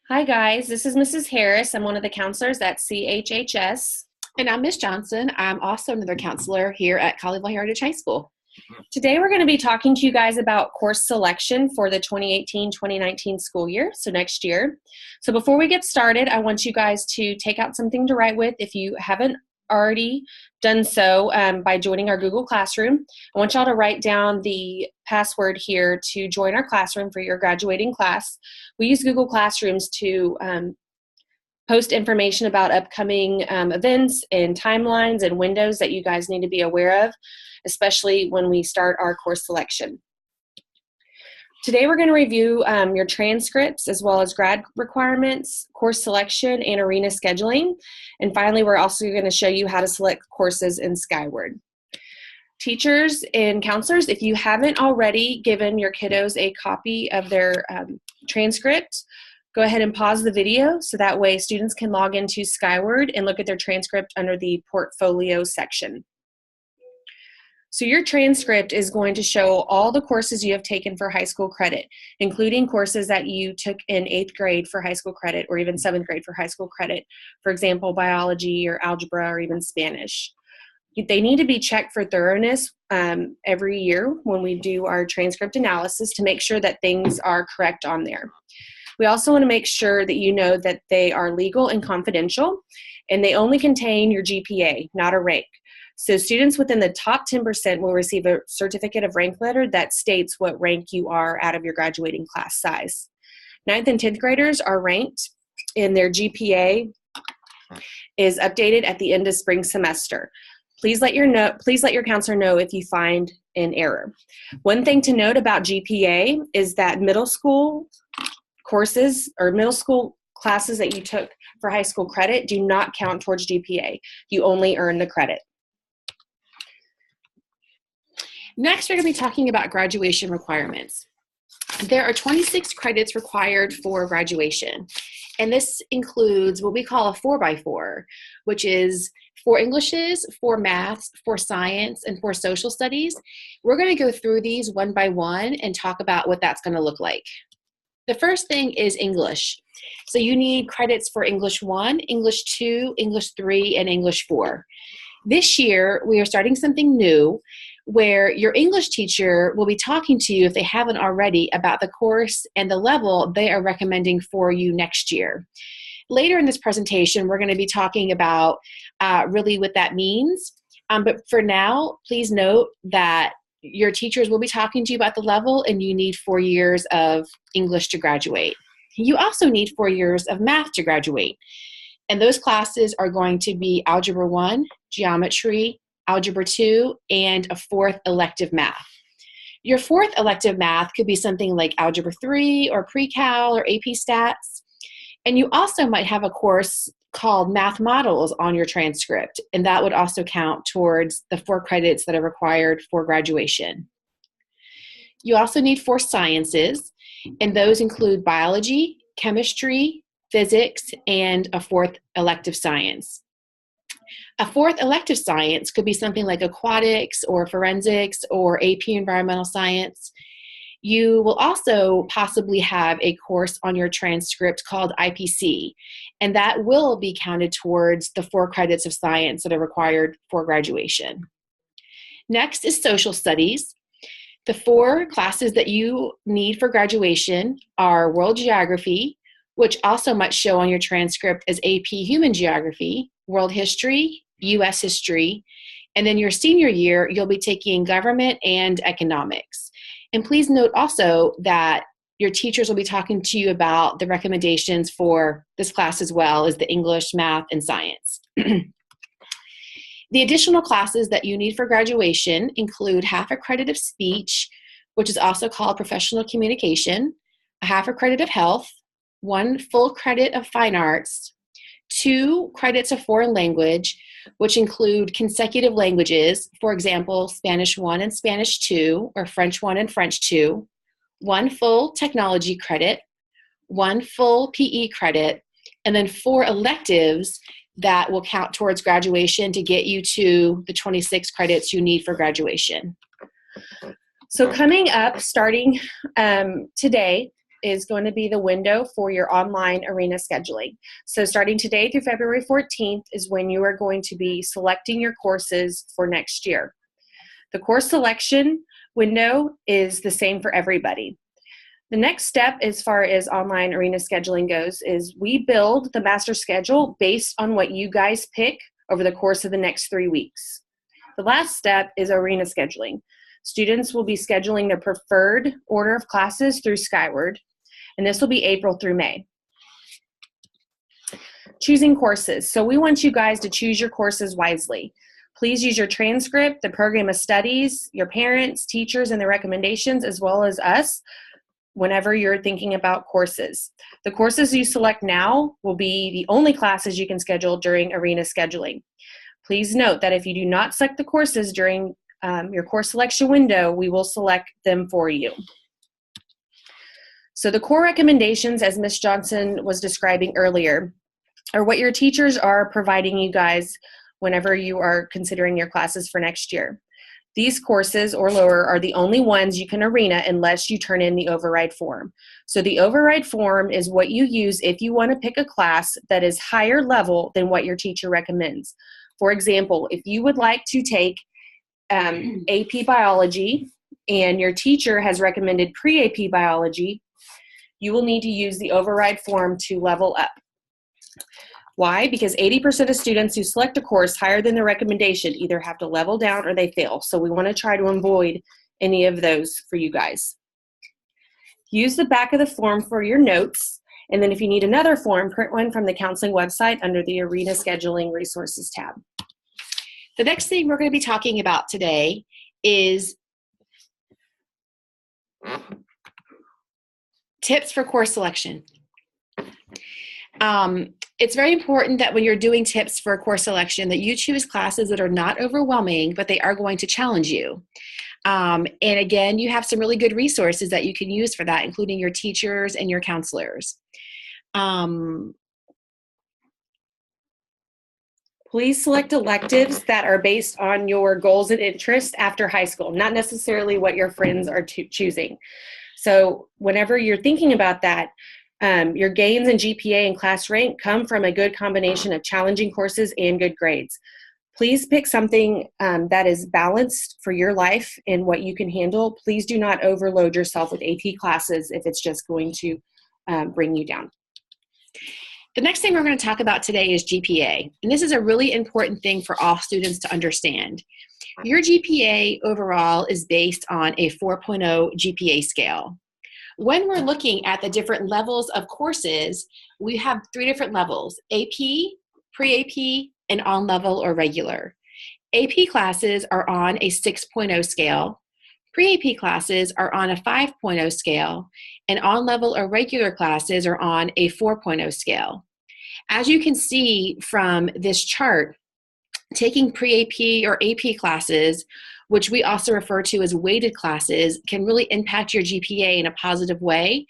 Hi, guys. This is Mrs. Harris. I'm one of the counselors at CHHS. And I'm Miss Johnson. I'm also another counselor here at Colleyville Heritage High School. Today, we're going to be talking to you guys about course selection for the 2018-2019 school year, so next year. So before we get started, I want you guys to take out something to write with if you haven't already done so by joining our Google Classroom. I want y'all to write down the password here to join our classroom for your graduating class. We use Google Classrooms to post information about upcoming events and timelines and windows that you guys need to be aware of, especially when we start our course selection. Today we're going to review your transcripts as well as grad requirements, course selection, and arena scheduling. And finally, we're also going to show you how to select courses in Skyward. Teachers and counselors, if you haven't already given your kiddos a copy of their transcript, go ahead and pause the video so that way students can log into Skyward and look at their transcript under the portfolio section. So your transcript is going to show all the courses you have taken for high school credit, including courses that you took in 8th grade for high school credit or even 7th grade for high school credit. For example, biology or algebra or even Spanish. They need to be checked for thoroughness every year when we do our transcript analysis to make sure that things are correct on there. We also want to make sure that you know that they are legal and confidential, and they only contain your GPA, not a rank. So students within the top 10% will receive a certificate of rank letter that states what rank you are out of your graduating class size. 9th and 10th graders are ranked, and their GPA is updated at the end of spring semester. Please let your counselor know if you find an error. One thing to note about GPA is that middle school courses or middle school classes that you took for high school credit do not count towards GPA. You only earn the credit. Next, we're going to be talking about graduation requirements. There are 26 credits required for graduation, and this includes what we call a 4x4, which is 4 Englishes, 4 maths, 4 science, and 4 social studies. We're going to go through these one by one and talk about what that's going to look like. The first thing is English. So you need credits for English 1, English 2, English 3, and English 4. This year, we are starting something new where your English teacher will be talking to you, if they haven't already, about the course and the level they are recommending for you next year. Later in this presentation, we're going to be talking about really what that means. But for now, please note that your teachers will be talking to you about the level, and you need 4 years of English to graduate. You also need 4 years of math to graduate. And those classes are going to be Algebra 1, Geometry, Algebra 2, and a 4th elective math. Your 4th elective math could be something like Algebra 3 or Pre-Cal or AP Stats. And you also might have a course called Math Models on your transcript, and that would also count towards the 4 credits that are required for graduation. You also need 4 sciences, and those include biology, chemistry, physics, and a 4th elective science. A 4th elective science could be something like aquatics or forensics or AP environmental science. You will also possibly have a course on your transcript called IPC, and that will be counted towards the 4 credits of science that are required for graduation. Next is social studies. The 4 classes that you need for graduation are World Geography, which also might show on your transcript as AP Human Geography, World History, U.S. History, and then your senior year, you'll be taking Government and Economics. And please note also that your teachers will be talking to you about the recommendations for this class as well as the English, math, and science. The additional classes that you need for graduation include half a credit of speech, which is also called professional communication, a half a credit of health, 1 full credit of fine arts, 2 credits of foreign language, which include consecutive languages, for example, Spanish 1 and Spanish 2, or French 1 and French 2, 1 full technology credit, 1 full PE credit, and then 4 electives that will count towards graduation to get you to the 26 credits you need for graduation. So coming up, starting today, is going to be the window for your online arena scheduling. So starting today through February 14th is when you are going to be selecting your courses for next year. The course selection window is the same for everybody. The next step as far as online arena scheduling goes is we build the master schedule based on what you guys pick over the course of the next 3 weeks. The last step is arena scheduling. Students will be scheduling their preferred order of classes through Skyward, and this will be April through May. Choosing courses. So we want you guys to choose your courses wisely. Please use your transcript, the program of studies, your parents, teachers, and the recommendations, as well as us, whenever you're thinking about courses. The courses you select now will be the only classes you can schedule during arena scheduling. Please note that if you do not select the courses during your course selection window, we will select them for you. So the core recommendations, as Ms. Johnson was describing earlier, are what your teachers are providing you guys whenever you are considering your classes for next year. These courses or lower are the only ones you can arena unless you turn in the override form. So the override form is what you use if you want to pick a class that is higher level than what your teacher recommends. For example, if you would like to take AP Biology and your teacher has recommended pre-AP Biology, you will need to use the override form to level up. Why? Because 80% of students who select a course higher than the recommendation either have to level down or they fail. So we want to try to avoid any of those for you guys. Use the back of the form for your notes. And then if you need another form, print one from the counseling website under the Arena Scheduling Resources tab. The next thing we're going to be talking about today is tips for course selection. It's very important that when you're doing tips for course selection that you choose classes that are not overwhelming, but they are going to challenge you. And again, you have some really good resources that you can use for that, including your teachers and your counselors. Please select electives that are based on your goals and interests after high school, not necessarily what your friends are choosing. So whenever you're thinking about that, your gains in GPA and class rank come from a good combination of challenging courses and good grades. Please pick something that is balanced for your life and what you can handle. Please do not overload yourself with AP classes if it's just going to bring you down. The next thing we're going to talk about today is GPA. And this is a really important thing for all students to understand. Your GPA overall is based on a 4.0 GPA scale. When we're looking at the different levels of courses, we have 3 different levels: AP, pre-AP, and on-level or regular. AP classes are on a 6.0 scale. Pre-AP classes are on a 5.0 scale, and on-level or regular classes are on a 4.0 scale. As you can see from this chart, taking pre-AP or AP classes, which we also refer to as weighted classes, can really impact your GPA in a positive way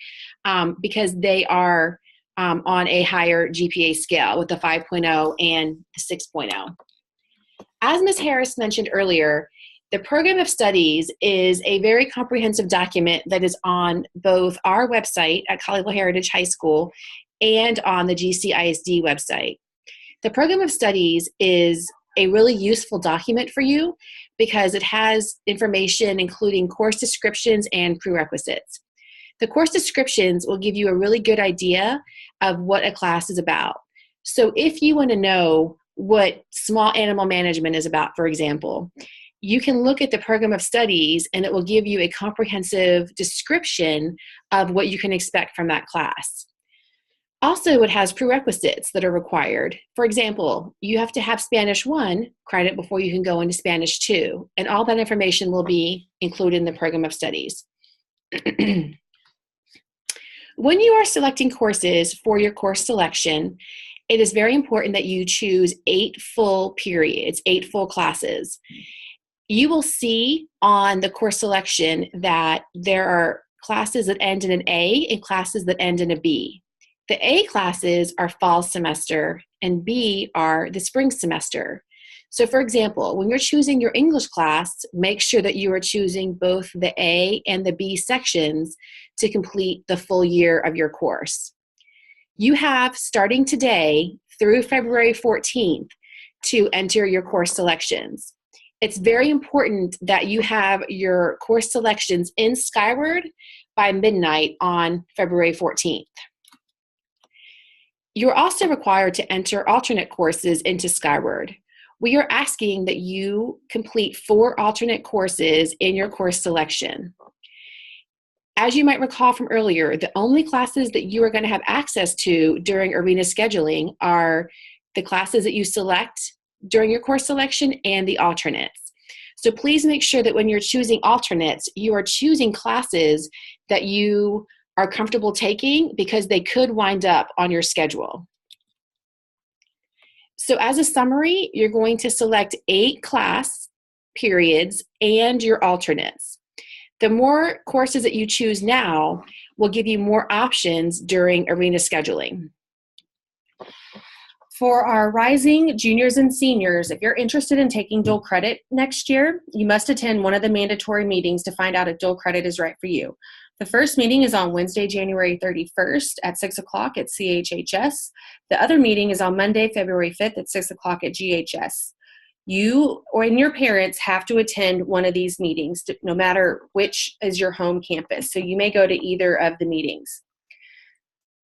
because they are on a higher GPA scale with the 5.0 and the 6.0. As Ms. Harris mentioned earlier, the Program of Studies is a very comprehensive document that is on both our website at Colleyville Heritage High School and on the GCISD website. The Program of Studies is a really useful document for you because it has information including course descriptions and prerequisites. The course descriptions will give you a really good idea of what a class is about. So if you want to know what small animal management is about, for example, you can look at the Program of Studies and it will give you a comprehensive description of what you can expect from that class. Also, it has prerequisites that are required. For example, you have to have Spanish 1 credit before you can go into Spanish 2, and all that information will be included in the Program of Studies. When you are selecting courses for your course selection, it is very important that you choose 8 full periods, 8 full classes. You will see on the course selection that there are classes that end in an A and classes that end in a B. The A classes are fall semester and B are the spring semester. So for example, when you're choosing your English class, make sure that you are choosing both the A and the B sections to complete the full year of your course. You have, starting today through February 14th, to enter your course selections. It's very important that you have your course selections in Skyward by midnight on February 14th. You're also required to enter alternate courses into Skyward. We are asking that you complete 4 alternate courses in your course selection. As you might recall from earlier, the only classes that you are going to have access to during arena scheduling are the classes that you select during your course selection and the alternates. So please make sure that when you're choosing alternates, you are choosing classes that you are comfortable taking because they could wind up on your schedule. So as a summary, you're going to select 8 class periods and your alternates. The more courses that you choose now will give you more options during arena scheduling. For our rising juniors and seniors, if you're interested in taking dual credit next year, you must attend one of the mandatory meetings to find out if dual credit is right for you. The first meeting is on Wednesday, January 31st at 6 o'clock at CHHS. The other meeting is on Monday, February 5th at 6 o'clock at GHS. You and your parents have to attend one of these meetings, no matter which is your home campus. So you may go to either of the meetings.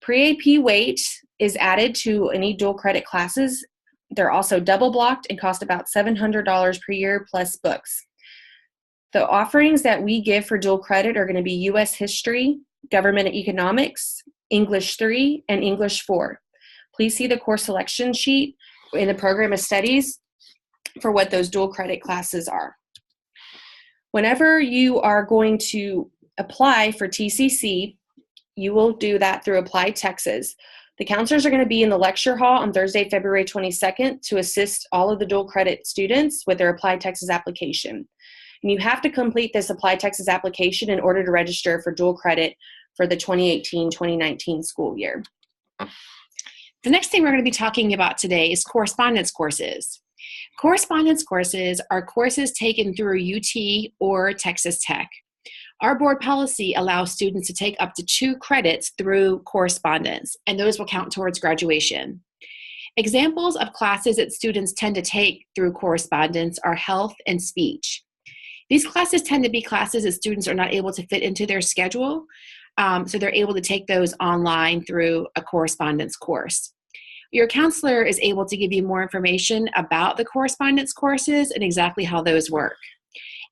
Pre-AP weight is added to any dual credit classes. They're also double blocked and cost about $700 per year plus books. The offerings that we give for dual credit are going to be U.S. History, Government Economics, English 3, and English 4. Please see the course selection sheet in the program of studies for what those dual credit classes are. Whenever you are going to apply for TCC, you will do that through Apply Texas. The counselors are going to be in the lecture hall on Thursday, February 22nd to assist all of the dual credit students with their Apply Texas application. And you have to complete this Apply Texas application in order to register for dual credit for the 2018-2019 school year. The next thing we're going to be talking about today is correspondence courses. Correspondence courses are courses taken through UT or Texas Tech. Our board policy allows students to take up to 2 credits through correspondence, and those will count towards graduation. Examples of classes that students tend to take through correspondence are health and speech. These classes tend to be classes that students are not able to fit into their schedule, so they're able to take those online through a correspondence course. Your counselor is able to give you more information about the correspondence courses and exactly how those work.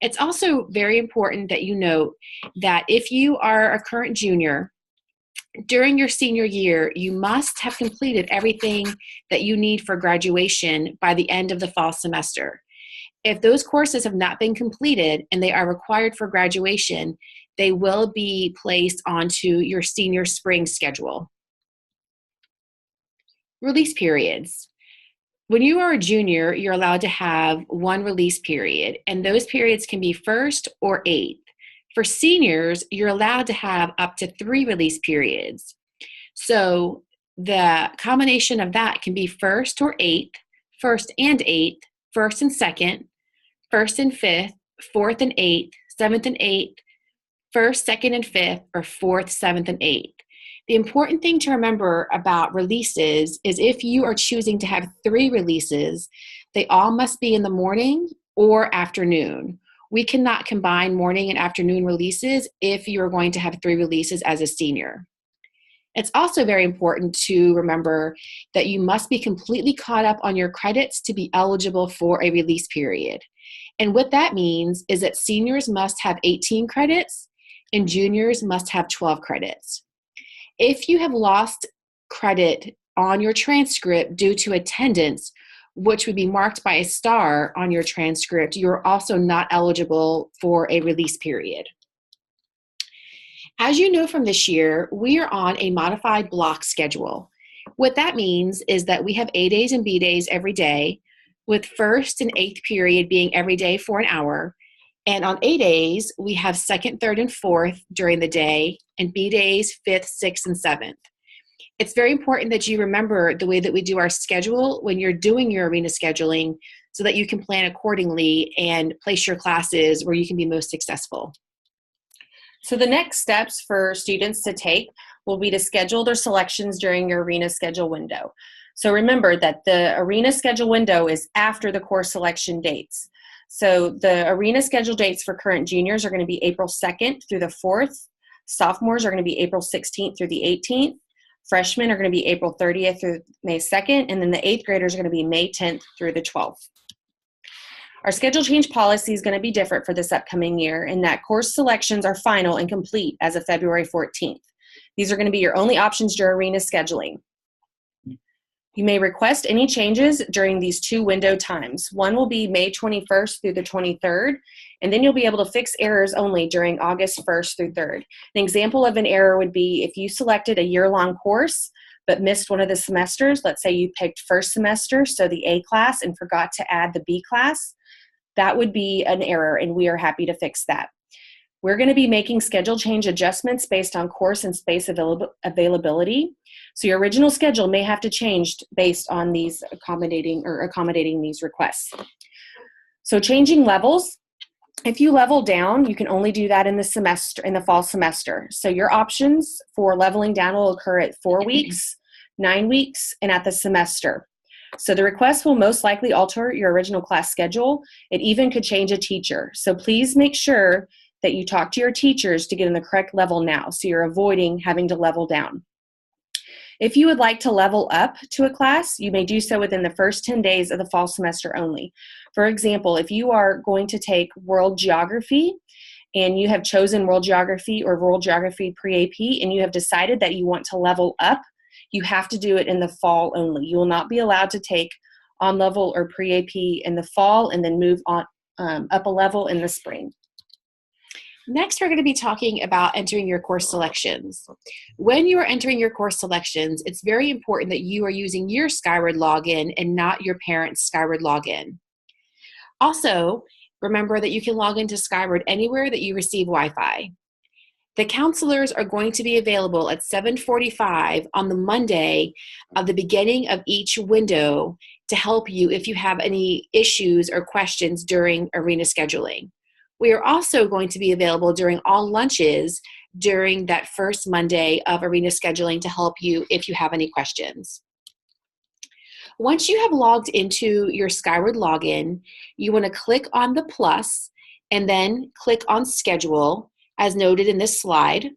It's also very important that you note that if you are a current junior, during your senior year, you must have completed everything that you need for graduation by the end of the fall semester. If those courses have not been completed and they are required for graduation, they will be placed onto your senior spring schedule. Release periods. When you are a junior, you're allowed to have 1 release period, and those periods can be 1st or 8th. For seniors, you're allowed to have up to 3 release periods. So the combination of that can be 1st or 8th, 1st and 8th, 1st and 2nd, 1st and 5th, 4th and 8th, 7th and 8th, 1st, 2nd, and 5th, or 4th, 7th, and 8th. The important thing to remember about releases is if you are choosing to have 3 releases, they all must be in the morning or afternoon. We cannot combine morning and afternoon releases if you're going to have 3 releases as a senior. It's also very important to remember that you must be completely caught up on your credits to be eligible for a release period. And what that means is that seniors must have 18 credits and juniors must have 12 credits. If you have lost credit on your transcript due to attendance, which would be marked by a star on your transcript, you're also not eligible for a release period. As you know from this year, we are on a modified block schedule. What that means is that we have A days and B days every day, with 1st and 8th period being every day for an hour. And on A days, we have 2nd, 3rd, and 4th during the day, and B days, 5th, 6th, and 7th. It's very important that you remember the way that we do our schedule when you're doing your arena scheduling so that you can plan accordingly and place your classes where you can be most successful. So the next steps for students to take will be to schedule their selections during your arena schedule window. So remember that the arena schedule window is after the course selection dates. So the arena schedule dates for current juniors are going to be April 2nd through the 4th. Sophomores are going to be April 16th through the 18th. Freshmen are going to be April 30th through May 2nd. And then the 8th graders are going to be May 10th through the 12th. Our schedule change policy is going to be different for this upcoming year in that course selections are final and complete as of February 14th. These are going to be your only options during arena scheduling. You may request any changes during these two window times. One will be May 21st through the 23rd, and then you'll be able to fix errors only during August 1st through 3rd. An example of an error would be if you selected a year-long course but missed one of the semesters. Let's say you picked first semester, so the A class, and forgot to add the B class. That would be an error, and we are happy to fix that. We're going to be making schedule change adjustments based on course and space availability. So your original schedule may have to change based on these accommodating these requests. So changing levels. If you level down, you can only do that in the fall semester. So your options for leveling down will occur at 4 weeks, 9 weeks, and at the semester. So the request will most likely alter your original class schedule. It even could change a teacher. So please make sure that you talk to your teachers to get in the correct level now, so you're avoiding having to level down. If you would like to level up to a class, you may do so within the first 10 days of the fall semester only. For example, if you are going to take World Geography and you have chosen World Geography or World Geography Pre-AP and you have decided that you want to level up, you have to do it in the fall only. You will not be allowed to take on-level or Pre-AP in the fall and then move on up a level in the spring. Next, we're going to be talking about entering your course selections. When you are entering your course selections, it's very important that you are using your Skyward login and not your parents' Skyward login. Also, remember that you can log into Skyward anywhere that you receive Wi-Fi. The counselors are going to be available at 7:45 on the Monday of the beginning of each window to help you if you have any issues or questions during arena scheduling. We are also going to be available during all lunches during that first Monday of arena scheduling to help you if you have any questions. Once you have logged into your Skyward login, you want to click on the plus and then click on schedule as noted in this slide.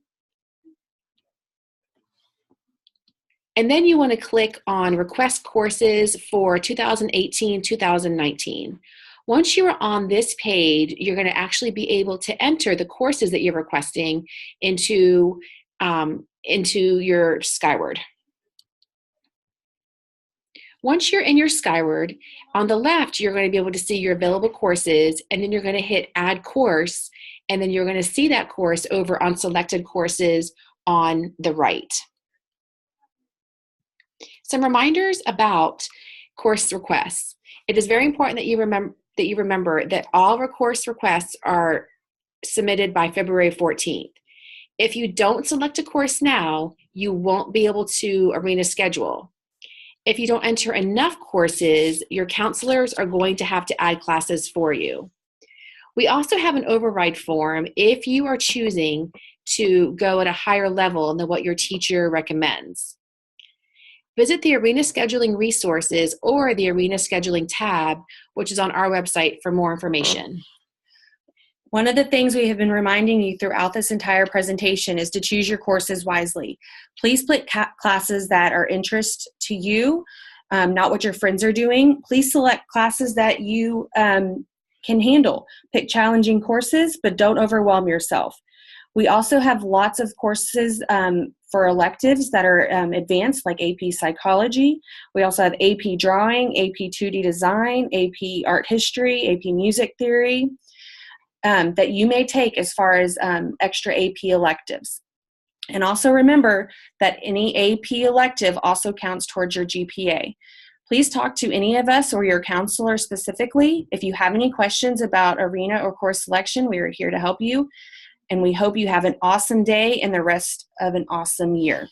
And then you want to click on request courses for 2018-2019. Once you are on this page, you're going to actually be able to enter the courses that you're requesting into your Skyward. Once you're in your Skyward, on the left, you're going to be able to see your available courses, and then you're going to hit Add Course, and then you're going to see that course over on Selected Courses on the right. Some reminders about course requests. It is very important that you remember that all course requests are submitted by February 14th. If you don't select a course now, you won't be able to arena schedule. If you don't enter enough courses, your counselors are going to have to add classes for you. We also have an override form if you are choosing to go at a higher level than what your teacher recommends. Visit the Arena Scheduling Resources or the Arena Scheduling tab, which is on our website for more information. One of the things we have been reminding you throughout this entire presentation is to choose your courses wisely. Please pick classes that are interest to you, not what your friends are doing. Please select classes that you can handle. Pick challenging courses, but don't overwhelm yourself. We also have lots of courses for electives that are advanced, like AP Psychology. We also have AP Drawing, AP 2D Design, AP Art History, AP Music Theory, that you may take as far as extra AP electives. And also remember that any AP elective also counts towards your GPA. Please talk to any of us or your counselor specifically. If you have any questions about arena or course selection, we are here to help you. And we hope you have an awesome day and the rest of an awesome year.